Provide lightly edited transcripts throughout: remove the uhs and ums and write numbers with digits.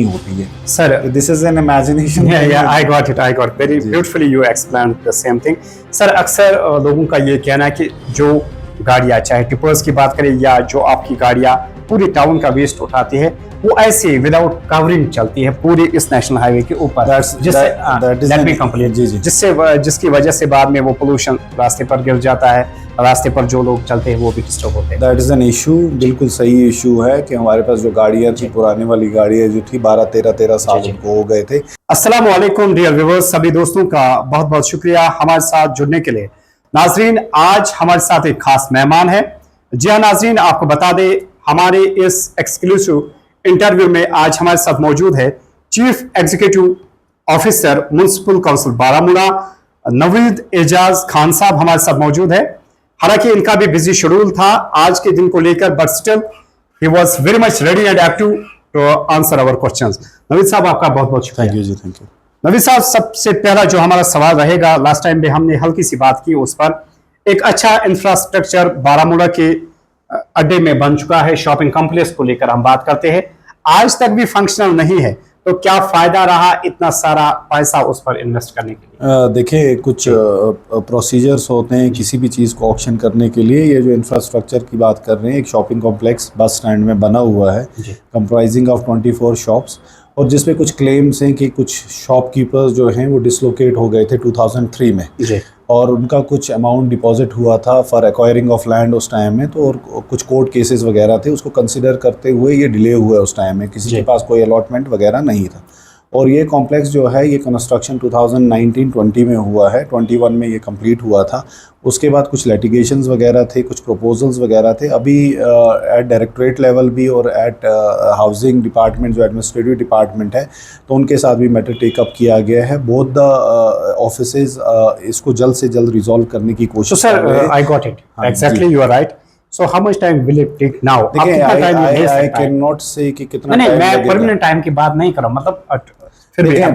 होती है sir. This is an imagination. I got it, very beautifully you explain the same thing. Sir अक्सर लोगों का ये कहना है कि जो गाड़ियाँ, चाहे टिपर्स की बात करें या जो आपकी गाड़ियाँ पूरी टाउन का वेस्ट उठाती है, वो ऐसे विदाउट कवरिंग चलती है पूरी इस नेशनल हाईवे के ऊपर, जिसकी वजह से बाद में वो पोल्यूशन रास्ते पर गिर जाता है, रास्ते पर जो लोग चलते हैं वो भी डिस्टर्ब होते हैं। दैट इज एन इशू, बिल्कुल सही इशू है कि हमारे पास जो गाड़ियाँ थी, पुराने वाली गाड़ियाँ जो थी 12-13 साल उनको हो गए थे। अस्सलाम वालेकुम डियर व्यूअर्स, सभी दोस्तों का बहुत बहुत शुक्रिया हमारे साथ जुड़ने के लिए। नाजरीन, आज हमारे साथ एक खास मेहमान है। जी हाँ नाजरीन, आपको बता दें हमारे इस एक्सक्लूसिव इंटरव्यू में आज हमारे साथ मौजूद है chief executive officer municipal council Baramulla Naveed Ejaz Khan साहब हमारे साथ मौजूद है। हालांकि इनका भी बिजी शेड्यूल था आज के दिन को लेकर, but still he was very much ready and active to answer our questions. Naveed साहब आपका बहुत बहुत शुक्रिया। Thank you ji, thank you. Naveed साहब, सबसे पहला जो हमारा सवाल रहेगा, लास्ट टाइम भी हमने हल्की सी बात की उस पर, एक अच्छा इंफ्रास्ट्रक्चर बारामूला के अड्डे में बन चुका है, शॉपिंग कॉम्प्लेक्स को लेकर हम बात करते हैं, आज तक भी फंक्शनल नहीं है, तो क्या फायदा रहा इतना सारा पैसा उस पर इन्वेस्ट करने के लिए? देखिए, कुछ प्रोसीजर्स होते हैं किसी भी चीज़ को ऑक्शन करने के लिए। ये जो इंफ्रास्ट्रक्चर की बात कर रहे हैं, एक शॉपिंग कॉम्प्लेक्स बस स्टैंड में बना हुआ है, कंप्राइजिंग ऑफ 24 शॉप्स, और जिसपे कुछ क्लेम्स हैं कि कुछ शॉपकीपर्स जो हैं वो डिसलोकेट हो गए थे 2003 में, और उनका कुछ अमाउंट डिपॉजिट हुआ था फॉर एक्वायरिंग ऑफ लैंड उस टाइम में, तो और कुछ कोर्ट केसेस वगैरह थे, उसको कंसिडर करते हुए ये डिले हुआ उस टाइम में, किसी के पास कोई अलॉटमेंट वगैरह नहीं था। और ये कॉम्प्लेक्स जो है, ये कंस्ट्रक्शन 2019-20 में हुआ है, 21 में ये कंप्लीट हुआ था। उसके बाद कुछ लिटिगेशंस वगैरह थे, कुछ प्रपोजल्स वगैरह थे। अभी एट डायरेक्टरेट लेवल भी और एट हाउसिंग डिपार्टमेंट जो एडमिनिस्ट्रेटिव डिपार्टमेंट है, तो उनके साथ भी मैटर टेकअप किया गया है। बोथ द ऑफिसेज इसको जल्द से जल्द रिजॉल्व करने की कोशिश कर रहे हैं। I got it, exactly you are right. So how much time will it take now? I cannot say कि कितना नहीं, मैं परमानेंट टाइम की बात नहीं कर रहा, मतलब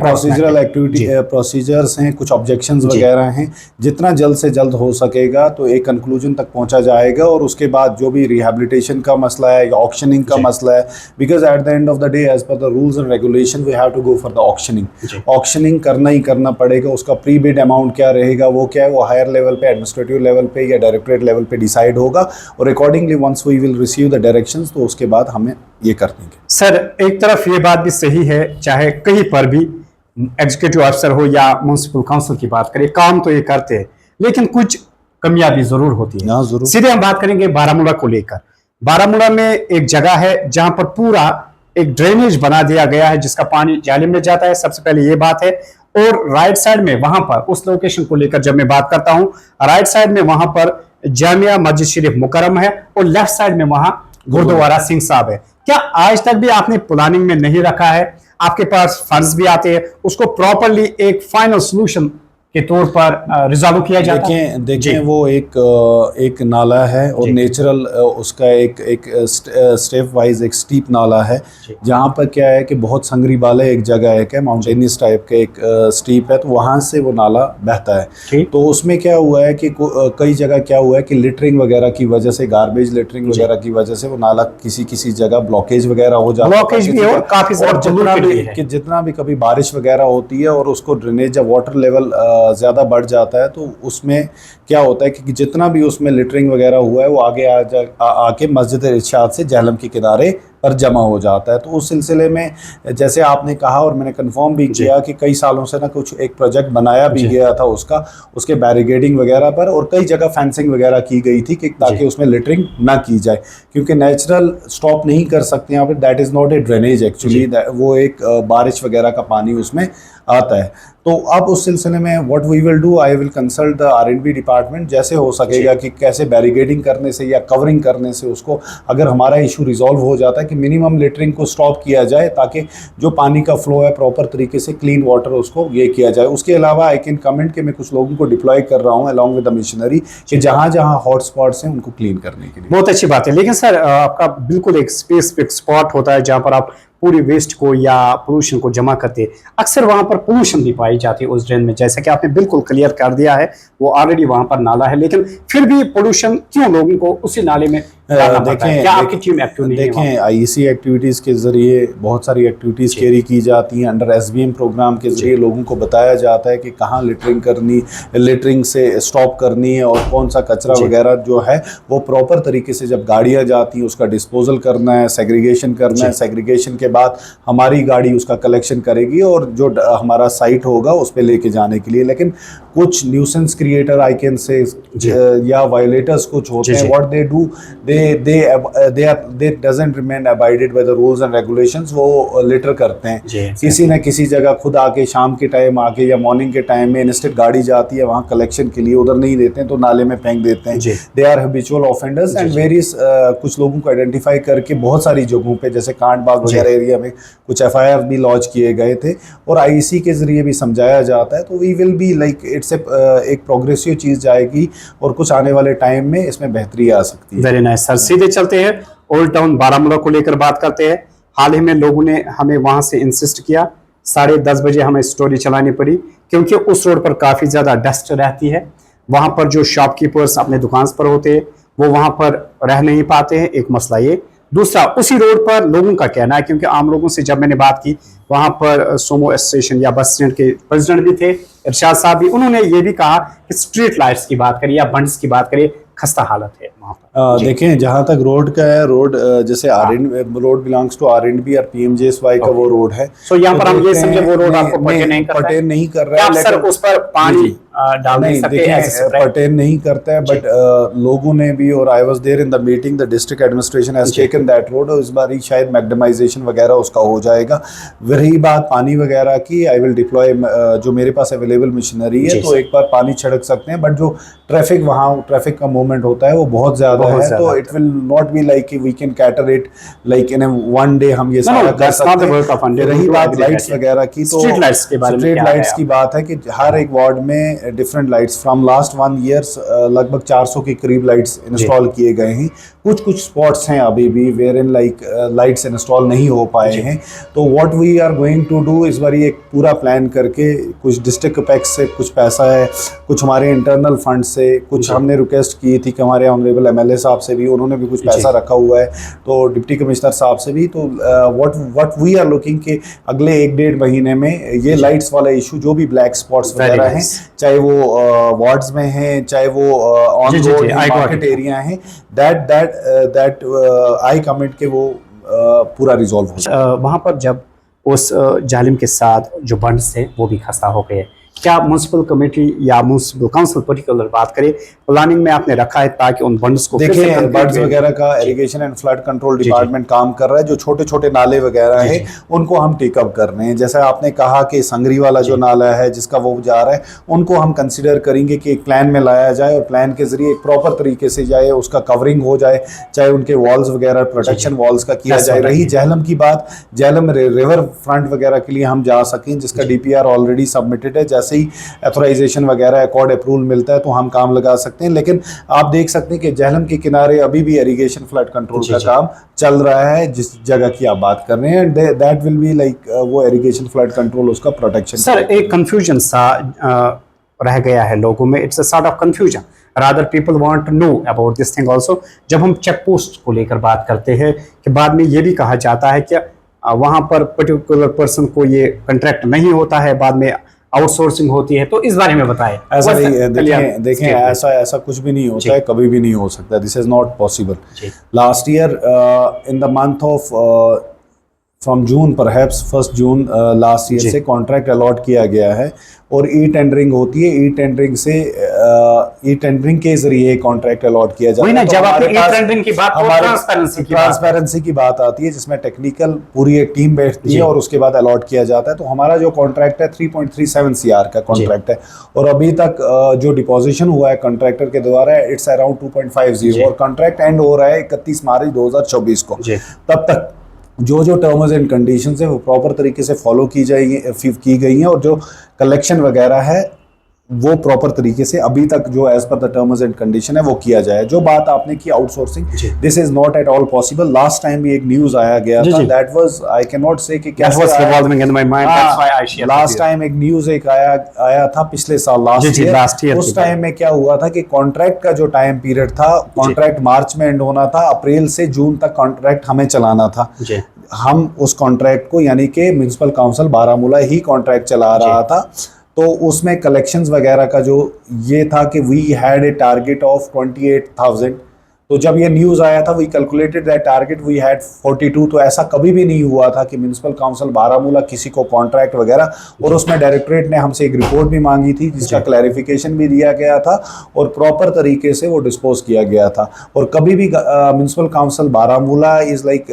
प्रोसीजरल एक्टिविटी प्रोसीजर्स हैं, कुछ ऑब्जेक्शंस वगैरह हैं, जितना जल्द से जल्द हो सकेगा तो एक कंक्लूजन तक पहुंचा जाएगा। और उसके बाद जो भी रिहैबिलिटेशन का मसला है या ऑक्शनिंग का मसला है, because at the end of the day as per the rules and regulation we have to go for the auctioning. Auctioning करना ही करना पड़ेगा। उसका प्री बिड अमाउंट क्या रहेगा, वो क्या है, वो हायर लेवल पे, एडमिनिस्ट्रेटिव लेवल पे या डायरेक्टरेट लेवल पे डिसाइड होगा, और accordingly once we will receive the directions, तो उसके बाद हमें ये कर देंगे। सर, एक तरफ ये बात भी सही है, चाहे कहीं पर भी एग्जीक्यूटिव अफसर हो या म्युनिसिपल काउंसिल की बात करें, काम तो ये करते हैं, लेकिन कुछ कमियां भी जरूर होती है। जरूर। सीधे हम बात करेंगे बारामूला को लेकर। बारामूला में एक जगह है जहां पर पूरा एक ड्रेनेज बना दिया गया है, जिसका पानी जालिम में जाता है, सबसे पहले ये बात है। और राइट साइड में वहां पर, उस लोकेशन को लेकर जब मैं बात करता हूं, राइट साइड में वहां पर जामिया मस्जिद शरीफ मुकर्रम है, और लेफ्ट साइड में वहां गुरुद्वारा सिंह साहब है। क्या आज तक भी आपने प्लानिंग में नहीं रखा है? आपके पास फंड्स भी आते हैं, उसको प्रॉपरली एक फाइनल सॉल्यूशन के तौर पर रिजॉल्व किया जाता है? देखें वो एक नाला है, और नेचुरल उसका एक स्टेप वाइज एक स्टीप नाला है, जहाँ पर क्या है कि बहुत संगरी वाला एक जगह है, क्या माउंटेनियस टाइप का एक स्टीप है, तो वहाँ से वो नाला बहता है। तो उसमें क्या हुआ है कि कई जगह क्या हुआ है कि लिटरिंग वगैरह की वजह से, गार्बेज लिटरिंग वगैरह की वजह से वो नाला किसी जगह ब्लॉकेज वगैरह हो जाता है। जितना भी कभी बारिश वगैरह होती है और उसको ड्रेनेज या वाटर लेवल ज़्यादा बढ़ जाता है, तो उसमें क्या होता है कि जितना भी उसमें लिटरिंग वगैरह हुआ है वो आगे आके मस्जिद इरशाद से जहलम के किनारे पर जमा हो जाता है। तो उस सिलसिले में जैसे आपने कहा और मैंने कंफर्म भी किया कि कई सालों से ना कुछ एक प्रोजेक्ट बनाया भी गया था उसके बैरिकेडिंग वगैरह पर, और कई जगह फेंसिंग वगैरह की गई थी कि ताकि उसमें लिटरिंग ना की जाए, क्योंकि नेचुरल स्टॉप नहीं कर सकते यहाँ पर। That is not a drainage actually, वो एक बारिश वगैरह का पानी उसमें आता है। तो अब उस सिलसिले में what we will do, I will consult the R&B department, जैसे हो सकेगा कि कैसे बैरिकेडिंग करने से या कवरिंग करने से उसको, अगर हमारा इशू रिजॉल्व हो जाता है कि मिनिमम लिटरिंग को स्टॉप किया जाए, ताकि जो पानी का फ्लो है प्रॉपर तरीके से क्लीन वाटर उसको ये किया जाए। उसके अलावा आई कैन कमेंट कि मैं कुछ लोगों को डिप्लॉय कर रहा हूँ अलॉन्ग विद द मिशनरी, कि जहाँ जहाँ हॉट स्पॉट्स हैं उनको क्लीन करने के लिए। बहुत अच्छी बात है, लेकिन सर आपका बिल्कुल एक स्पेसिफिक स्पॉट होता है जहाँ पर आप पूरी वेस्ट को या पोल्यूशन को जमा करते हैं। अक्सर वहां पर पोल्यूशन भी पाई जाती है उस ड्रेन में, जैसा कि आपने बिल्कुल क्लियर कर दिया है, वो ऑलरेडी वहां पर नाला है, लेकिन फिर भी पोल्यूशन क्यों लोगों को उसी नाले में डालना पड़ता है? देखें क्या आपकी टीम एक्टिव नहीं है वहाँ देखें आईईसी एक्टिविटीज़ के ज़रिए बहुत सारी एक्टिविटीज़ कैरी की जाती हैं। अंडर एसबीएम प्रोग्राम के ज़रिए लोगों को बताया जाता है कि कहाँ लिटरिंग से स्टॉप करनी है और कौन सा कचरा वगैरह जो है वो प्रॉपर तरीके से जब गाड़ियाँ जाती हैं उसका डिस्पोजल करना है, सेग्रीगेशन करना है। सेग्रीगेशन के बाद हमारी गाड़ी उसका कलेक्शन करेगी और जो हमारा साइट होगा उस पर लेके जाने के लिए। लेकिन कुछ nuisance creator I can say या वायोलेटर्स कुछ होते हैं, what they do, they doesn't remain abided by the rules and regulations, वो लिटर करते हैं किसी न किसी जगह, खुद आके शाम के टाइम आके या मॉर्निंग के टाइम में इंस्टेंट गाड़ी जाती है वहाँ कलेक्शन के लिए, उधर नहीं देते हैं तो नाले में फेंक देते हैं। They are habitual offenders and various कुछ लोगों को आइडेंटिफाई करके बहुत सारी जगहों पे जैसे कांटबाग वगैरह एरिया में कुछ एफआईआर भी लॉन्च किए गए थे और आईईसी के जरिए भी समझाया जाता है। तो we will be like it's एक प्रोग्रेसिव चीज़ जाएगी और कुछ आने वाले टाइम में इसमें बेहतरी आ सकती है। वेरी नाइस सर, सीधे चलते हैं ओल्ड टाउन बारामूला को लेकर बात करते हैं। हाल ही में लोगों ने हमें वहां से इंसिस्ट किया, 10:30 बजे हमें स्टोरी चलानी पड़ी क्योंकि उस रोड पर काफी ज्यादा डस्ट रहती है। वहां पर जो शॉपकीपर्स अपने दुकान पर होते हैं वो वहां पर रह नहीं पाते हैं, एक मसला ये। दूसरा, उसी रोड पर लोगों का कहना है, क्योंकि आम लोगों से जब मैंने बात की वहां पर सोमो स्टेशन या बस स्टैंड के प्रेसिडेंट भी थे, इरशाद साहब भी, उन्होंने ये भी कहा कि स्ट्रीट लाइट्स की बात करिए या बंड्स की बात करिए, खस्ता हालत है वहां पर। देखें जहाँ तक रोड का है, रोड जैसे रोड बिलोंग्स टू आरएंडबी और पीएमजेएसवाई का वो रोड है। सो यहाँ पर हम ये समझे वो रोड आपको पर्टेन नहीं कर रहा है, सर उस पर पानी डाल नहीं सकते, पर्टेन नहीं करता है, बट लोगों ने भी, और I was there in the meeting, the district administration has taken that road और इस बार ही शायद मैग्नेमाइजेशन वगैरह उसका हो जाएगा। रही बात पानी वगैरह की, आई विल डिप्लॉय जो मेरे पास अवेलेबल मशीनरी है तो एक बार पानी छिड़क सकते हैं, बट जो ट्रैफिक का मूवमेंट होता है वो बहुत ज्यादा है, तो it will not be like we can cater it like in one day हम ये सारा कर सकते हैं। रही बात लाइट्स वगैरह की, तो स्ट्रीट लाइट्स की बात है कि हर एक वार्ड में different lights from last 1 year लगभग 400 के करीब लाइट्स इंस्टॉल किए गए हैं। कुछ स्पॉट्स हैं अभी भी where in like lights install नहीं हो पाए हैं। तो what we are going to do, इस बार एक पूरा प्लान करके कुछ डिस्ट्रिक्ट अपेक्स से कुछ पैसा है, कुछ हमारे इंटरनल फंड से, कुछ हमने रिक्वेस्ट की थी कि हमारे ऑनरेबल एमएलए साहब से भी, उन्होंने भी कुछ पैसा रखा हुआ है, तो डिप्टी कमिश्नर साहब से भी। तो व्हाट वी आर लुकिंग कि अगले 1-1.5 महीने में ये लाइट्स वाला इशू, जो भी ब्लैक स्पॉट्स वगैरह हैं, चाहे वो वार्ड्स में हैं, चाहे वो ऑन रोड मार्केट एरिया हैं, दैट आई कमिट के वो पूरा रिजॉल्व हो जाए। वहां पर जब उस जालिम के साथ जो बंड्स थे वो भी खस्ता हो गए, क्या म्युनिसिपल कमेटी या म्युनिसिपल काउंसिल पर्टिकुलर बात करे, प्लानिंग में आपने रखा है ताकि उन बंड्स को? देखिए बंड्स वगैरह का irrigation and flood control department काम कर रहा है। जो छोटे छोटे नाले वगैरह है उनको हम टेकअप कर रहे हैं। जैसे आपने कहा कि संगरी वाला जो नाला है जिसका वो जा रहा है, उनको हम कंसिडर करेंगे कि एक प्लान में लाया जाए और प्लान के जरिए एक प्रॉपर तरीके से जाए, उसका कवरिंग हो जाए, चाहे उनके वॉल्स वगैरह प्रोटेक्शन वॉल्स का किया जाए। रही जहलम की बात, जहलम रिवर फ्रंट वगैरह के लिए हम जा सकें, जिसका डीपीआर ऑलरेडी सबमिटेड है। जैसे ही ऑथराइजेशन वगैरह अकॉर्ड अप्रूवल मिलता है तो हम काम लगा सकते हैं। लेकिन आप देख सकते हैं कि जहलम के किनारे अभी भी इरिगेशन फ्लड कंट्रोल का काम चल रहा है, जिस जगह की आप बात कर रहे हैं, दैट विल बी लाइक वो इरिगेशन फ्लड कंट्रोल, उसका प्रोटेक्शन। सर एक कंफ्यूजन सा रह गया है लोगों में, it's a sort of confusion, rather people want to know about this thing also. जब हम चेक पोस्ट को लेकर बात करते हैं कि बाद में ये भी कहा जाता है कि वहां पर पर्टिकुलर पर्सन को ये कॉन्ट्रैक्ट नहीं होता है, बाद में आउटसोर्सिंग होती है, तो इस बारे में बताएं। ऐसा नहीं, देखें ऐसा कुछ भी नहीं होता है, कभी भी नहीं हो सकता। This is not possible. Last year in the month of from June, perhaps 1 June last year से कॉन्ट्रैक्ट अलॉट किया गया है और ई टेंडरिंग होती है। ई टेंडरिंग के जरिए कॉन्ट्रैक्ट अलॉट किया जाता है। जब आपने ई टेंडरिंग की बात, ट्रांसपेरेंसी की बात आती है, जिसमें टेक्निकल पूरी एक टीम बैठती है और उसके बाद अलॉट किया जाता है। तो हमारा जो कॉन्ट्रैक्ट है 3.37 CR का कॉन्ट्रैक्ट है और अभी तक जो डिपोजिशन हुआ है कॉन्ट्रैक्टर के द्वारा इट्स अराउंड 2.50 और कॉन्ट्रैक्ट एंड हो रहा है 31 मार्च 2024 को। तब तक जो टर्म्स एंड कंडीशंस है वो प्रॉपर तरीके से फॉलो की गई हैं और जो कलेक्शन वगैरह है वो प्रॉपर तरीके से अभी तक जो as per the terms and condition है वो किया जाए। जो बात आपने की outsourcing, this is not at all possible. Last time भी एक न्यूज आया गया था, that was I can not से कि कैसे लास्ट टाइम एक न्यूज एक आया था पिछले साल लास्ट ईयर। उस टाइम में क्या हुआ था कि कॉन्ट्रैक्ट का जो टाइम पीरियड था, कॉन्ट्रैक्ट मार्च में एंड होना था, अप्रैल से जून तक कॉन्ट्रैक्ट हमें चलाना था। हम उस कॉन्ट्रैक्ट को यानी कि म्युनिसिपल काउंसिल बारामूला ही कॉन्ट्रैक्ट चला रहा था, तो उसमें कलेक्शंस वगैरह का जो ये था कि we had a target of 28,000। तो जब ये न्यूज़ आया था we calculated that target we had 42। तो ऐसा कभी भी नहीं हुआ था कि म्युनिसिपल काउंसिल बारामूला किसी को कॉन्ट्रैक्ट वगैरह, और उसमें डायरेक्टरेट ने हमसे एक रिपोर्ट भी मांगी थी जिसका क्लैरिफिकेशन भी दिया गया था और प्रॉपर तरीके से वो डिस्पोज किया गया था। और कभी भी municipal council Baramulla is like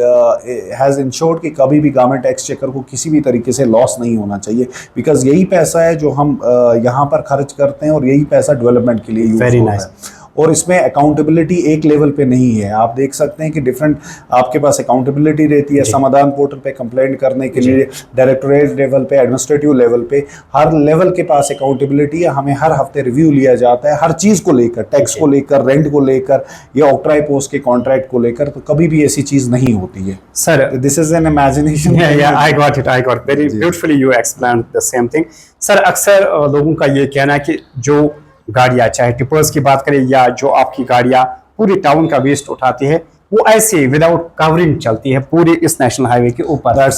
has insured कि कभी भी गवर्नमेंट एक्सचेकर को किसी भी तरीके से लॉस नहीं होना चाहिए, बिकॉज यही पैसा है जो हम यहाँ पर खर्च करते हैं और यही पैसा डेवलपमेंट के लिए यूज होता है। और इसमें अकाउंटेबिलिटी एक लेवल पे नहीं है। आप देख सकते हैं कि डिफरेंट आपके पास अकाउंटेबिलिटी रहती है, समाधान पोर्टल पे कंप्लेंट करने के लिए, डायरेक्टोरेट लेवल पे, एडमिनिस्ट्रेटिव लेवल पे, हर लेवल के पास अकाउंटेबिलिटी है। हमें हर हफ्ते रिव्यू लिया जाता है हर चीज़ को लेकर, टैक्स को लेकर, रेंट को लेकर या ऑक्ट्राई पोस्ट के कॉन्ट्रैक्ट को लेकर। तो कभी भी ऐसी चीज़ नहीं होती है sir. This is an imagination. I got it very beautifully you explain the same thing. Sir अक्सर लोगों का ये कहना है कि जो गाड़ियां, चाहे टिपर्स की बात करें या जो आपकी गाड़ियां पूरी टाउन का वेस्ट उठाती है, वो ऐसे विदाउट कवरिंग चलती है पूरी इस नेशनल हाईवे के ऊपर,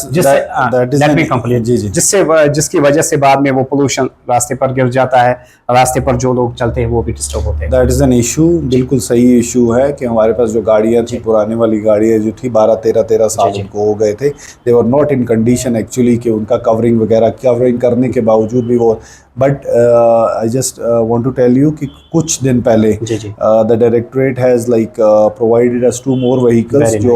जिसकी वजह से बाद में वो पोल्यूशन रास्ते पर गिर जाता है, रास्ते पर जो लोग चलते हैं वो भी डिस्टर्ब होते हैं। दैट इज एन इशू, बिल्कुल सही इशू है कि हमारे पास जो गाड़ियां थी, पुराने वाली गाड़ियां जो थी 12-13 साल उनको हो गए थे, they were not in condition actually कि उनका कवरिंग करने के बावजूद भी वो, but I just want to tell you कि कुछ दिन पहले the directorate has like provided us 2 more vehicles जो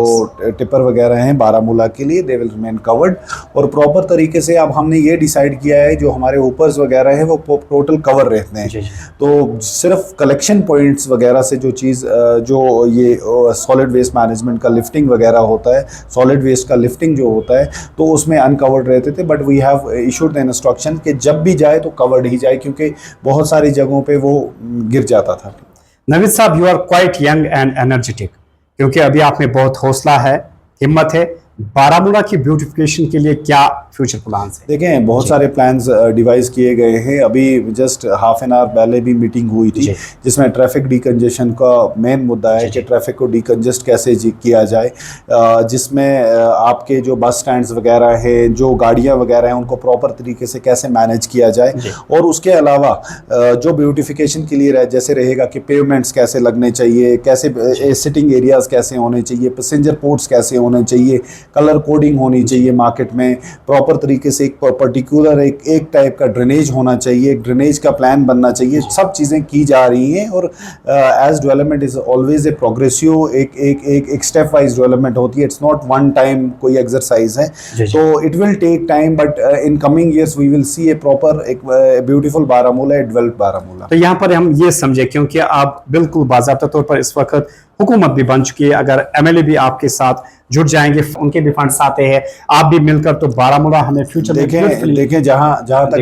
टिपर वगैरह हैं बारामूला के लिए, दे विल रिमेन कवर्ड। और प्रॉपर तरीके से अब हमने ये डिसाइड किया है जो हमारे ऊपर्स वगैरह हैं वो टोटल कवर रहते हैं। तो सिर्फ कलेक्शन पॉइंट्स वगैरह से जो चीज़ जो ये सॉलिड वेस्ट मैनेजमेंट का लिफ्टिंग वगैरह होता है, सॉलिड वेस्ट का लिफ्टिंग जो होता है, तो उसमें अनकवर्ड रहते थे। But we have issued the instruction कि जब भी जाए तो कवर्ड ही जाए, क्योंकि बहुत सारी जगहों पे वो गिर जाता था। नवीद साहब, you are quite young and energetic, क्योंकि अभी आप में बहुत हौसला है, हिम्मत है। बारामूला की ब्यूटिफिकेशन के लिए क्या फ्यूचर प्लान्स हैं? देखें, बहुत सारे प्लान्स डिवाइस किए गए हैं। अभी जस्ट हाफ एन आवर पहले भी मीटिंग हुई थी जिसमें ट्रैफिक डिकंजेशन का मेन मुद्दा है कि ट्रैफिक को डिकंजेस्ट कैसे किया जाए, जिसमें आपके जो बस स्टैंड्स वगैरह हैं, जो गाड़ियां वगैरह हैं, उनको प्रॉपर तरीके से कैसे मैनेज किया जाए। और उसके अलावा जो ब्यूटिफिकेशन के लिए जैसे रहेगा कि पेवमेंट्स कैसे लगने चाहिए, कैसे सिटिंग एरियाज कैसे होने चाहिए, पैसेंजर पोर्ट्स कैसे होने चाहिए, कलर कोडिंग होनी चाहिए मार्केट में, प्रॉपर तरीके से एक पर्टिकुलर एक टाइप का ड्रेनेज होना चाहिए, एक ड्रेनेज का प्लान बनना चाहिए। सब चीज़ें की जा रही हैं और as development is always a progressive, एक स्टेप वाइज डेवलपमेंट होती है। इट्स नॉट वन टाइम कोई एक्सरसाइज है, तो it will take time, but in coming years we will see a proper एक beautiful Baramulla, a developed Baramulla. तो यहाँ पर हम ये समझे, क्योंकि आप बिल्कुल बाज़ाब्ता तौर पर इस वक्त हुकूमत भी बन चुकी है, अगर एमएलए भी आपके साथ जुट जाएंगे, उनके भी फंड्स आते हैं, आप भी मिलकर, तो बारामूला हमें फ्यूचर देखें जहां तक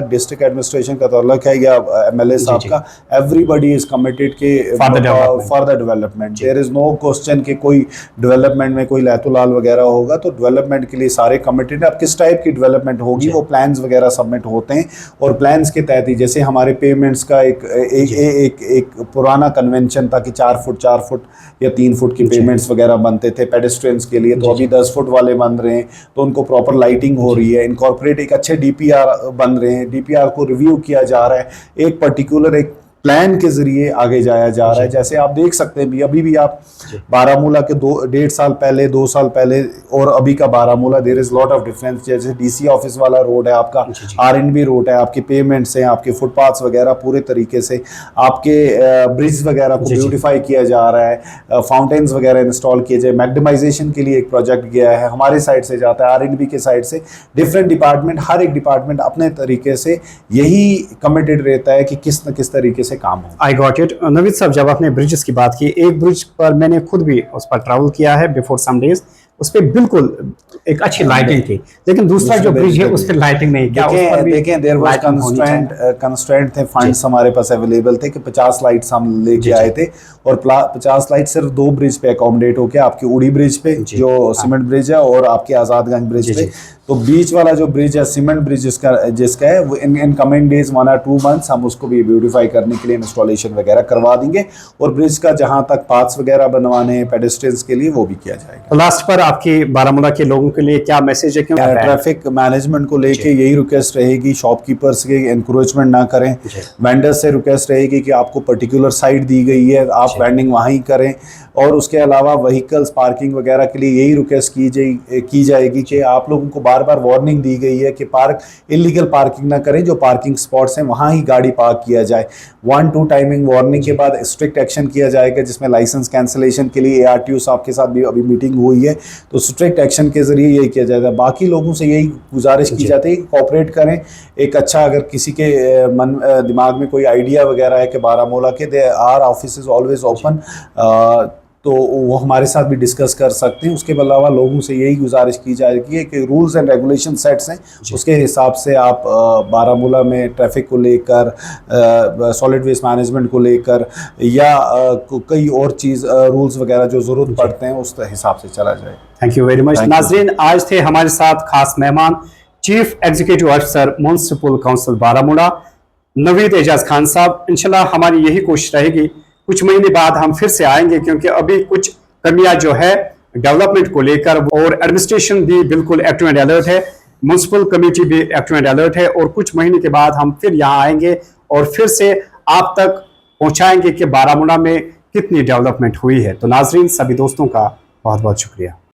डिस्ट्रिक्ट एडमिनिस्ट्रेशन का ताल्लुक है या एमएलए साहब का, एवरीबॉडी इज कमिटेड के for the development. There is no question कि कोई डेवलपमेंट में कोई लैतुलाल वगैरह होगा, तो डेवलपमेंट के लिए सारे कमिटेड। अब किस टाइप की डेवलपमेंट होगी वो प्लान्स वगैरह सबमिट होते हैं, और प्लान्स के तहत ही जैसे हमारे पेमेंट्स का एक पुराना कन्वेंशन था कि 4 फुट या 3 फुट की पेमेंट्स वगैरह बनते थे पेडेस्ट्रियंस के लिए, तो अभी 10 फुट वाले बन रहे हैं, तो उनको प्रॉपर लाइटिंग हो रही है। इनकॉर्पोरेट एक अच्छे डीपीआर बन रहे हैं, डीपीआर को रिव्यू किया जा रहा है, एक पर्टिकुलर एक प्लान के जरिए आगे जाया जा रहा है। जैसे आप देख सकते हैं भी, अभी भी आप बारामूला के 2-1.5 साल पहले, 2 साल पहले और अभी का Baramulla, there is lot of difference. जैसे डीसी ऑफिस वाला रोड है आपका, आरएनबी रोड है, आपके पेमेंट्स हैं, आपके फुटपाथ्स वगैरह पूरे तरीके से, आपके ब्रिज वगैरह को ब्यूटिफाई किया जा रहा है, फाउंटेन्स वगैरह इंस्टॉल किए जाए। मैग्नेमाइजेशन के लिए एक प्रोजेक्ट गया है, हमारे साइड से जाता है, आरएनबी के साइड से। डिफरेंट डिपार्टमेंट, हर एक डिपार्टमेंट अपने तरीके से यही कमिटेड रहता है कि किस न किस तरीके से काम हो। आई गॉट इट। नवीद साहब, जब आपने ब्रिजेस की बात की, एक ब्रिज पर मैंने खुद भी उस पर ट्रैवल किया है बिफोर सम डेज, उस पर बिल्कुल एक अच्छी लाइटिंग थी, लेकिन दूसरा जो ब्रिज है उस पर लाइटिंग नहीं। क्या उस पर भी देखें देयर वाज कंस्ट्रेंट थे, फंड्स हमारे पास अवेलेबल थे कि 50 लाइट्स हम लेके आए थे, और 50 लाइट सिर्फ 2 ब्रिज पे अकोमोडेट होके, आपकी उड़ी ब्रिज पे जो सीमेंट ब्रिज है और आपके आजादगंज ब्रिज पे। तो बीच वाला जो ब्रिज है सीमेंट ब्रिज जिसका है वो in coming days 1 or 2 months हम उसको भी ब्यूटीफाई करने के लिए इंस्टॉलेशन वगैरह करवा देंगे, और ब्रिज का जहां तक पाथ्स वगैरह बनवाने हैं पेडेस्ट्रियंस के लिए वो भी किया जाएगा। तो लास्ट पर आपकी बारामूला के लोगों के लिए क्या मैसेज है? क्यों ट्रैफिक मैनेजमेंट को लेके यही रिक्वेस्ट रहेगी, शॉपकीपर्स के एनकरेजमेंट ना करें, वेंडर्स से रिक्वेस्ट रहेगी कि आपको पर्टिकुलर साइट दी गई है, आप वेंडिंग वहीं करें, और उसके अलावा व्हीकल्स पार्किंग वगैरह के लिए यही रिक्वेस्ट की जाएगी कि आप लोगों को बार बार वार्निंग दी गई है कि इलीगल पार्किंग ना करें, जो पार्किंग स्पॉट्स हैं वहाँ ही गाड़ी पार्क किया जाए। 1-2 टाइमिंग वार्निंग के बाद स्ट्रिक्ट एक्शन किया जाएगा, जिसमें लाइसेंस कैंसिलेशन के लिए ARTO साहब के साथ भी अभी मीटिंग हुई है, तो स्ट्रिक्ट एक्शन के जरिए यही किया जाएगा। बाकी लोगों से यही गुजारिश की जाती है कि कोऑपरेट करें। एक अच्छा, अगर किसी के दिमाग में कोई आइडिया वगैरह है कि बारामूला के they are office always open, तो वो हमारे साथ भी डिस्कस कर सकते हैं। उसके अलावा लोगों से यही गुजारिश की जाएगी कि रूल्स एंड रेगुलेशन सेट्स हैं, उसके हिसाब से आप बारामूला में ट्रैफिक को लेकर, सॉलिड वेस्ट मैनेजमेंट को लेकर, या कई और चीज़ रूल्स वगैरह जो ज़रूरत पड़ते हैं उस हिसाब से चला जाए। Thank you very much. नाज़रीन, आज थे हमारे साथ खास मेहमान chief executive officer municipal council Baramulla Naveed Ejaz Khan साहब। इंशाल्लाह हमारी यही कोशिश रहेगी, कुछ महीने बाद हम फिर से आएंगे, क्योंकि अभी कुछ कमियां जो है डेवलपमेंट को लेकर, और एडमिनिस्ट्रेशन भी बिल्कुल एक्टिव एंड अलर्ट है, म्युनिसिपल कमेटी भी एक्टिव एंड अलर्ट है, और कुछ महीने के बाद हम फिर यहाँ आएंगे और फिर से आप तक पहुंचाएंगे कि बारामूला में कितनी डेवलपमेंट हुई है। तो नाजरीन, सभी दोस्तों का बहुत बहुत शुक्रिया।